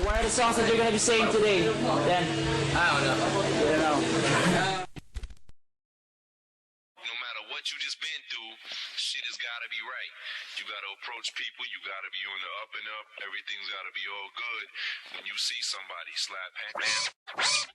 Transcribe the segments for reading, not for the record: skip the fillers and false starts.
What are the songs that you're gonna be saying today? Then I don't know. you don't know. No matter what you just been through, shit has gotta be right. You gotta approach people, you gotta be on the up and up, everything's gotta be all good. When you see somebody slap hands.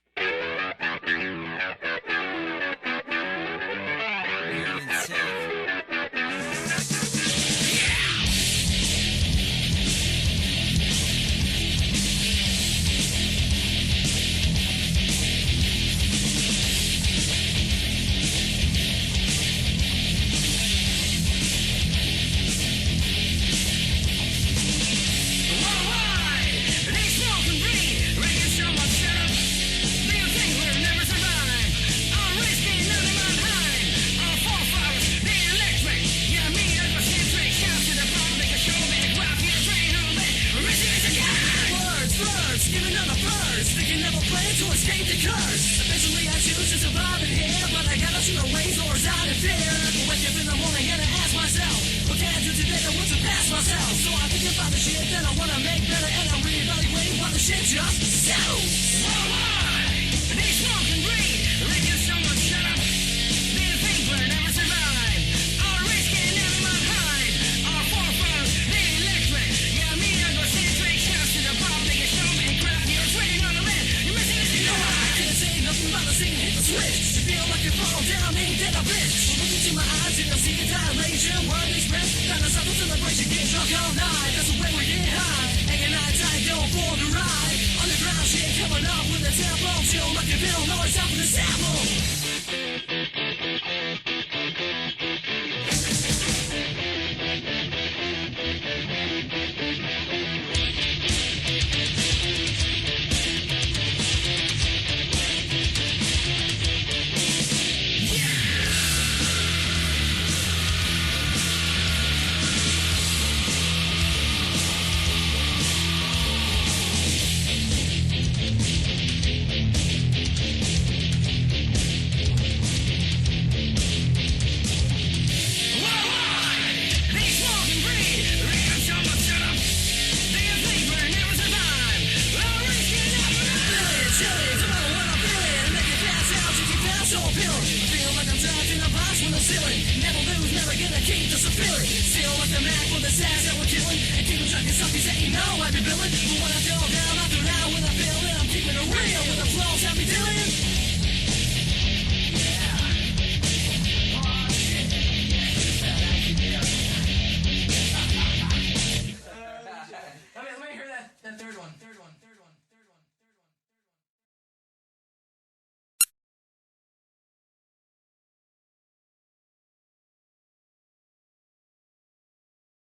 Escape the curse. Eventually I choose to survive in here, but I gotta shoot away or out in fear. I wake up in the morning and I ask myself, what can I do today that wants to pass myself? So I think about the shit that I wanna make better, and I reevaluate what the shit just sells. They smoke and breathe, making someone shut up. Being a paper never survive. Our race can never run hide. Our forefathers, they electric. Yeah, me, I go stand straight shots to the pop, make a show, man, crap, you're trading on the land. You're missing this, you know I can't say nothing about the scene, hit the switch. You feel like you fall down, ain't that a bitch? Look into my eyes and you'll see a dilation. Word express, got a subtle celebration, get drunk all night. That's the way we get high. Hanging out tight, going for the ride. Underground shit coming up with a tempo. Chill like a bill, noise up with a sample. Let me hear that third one.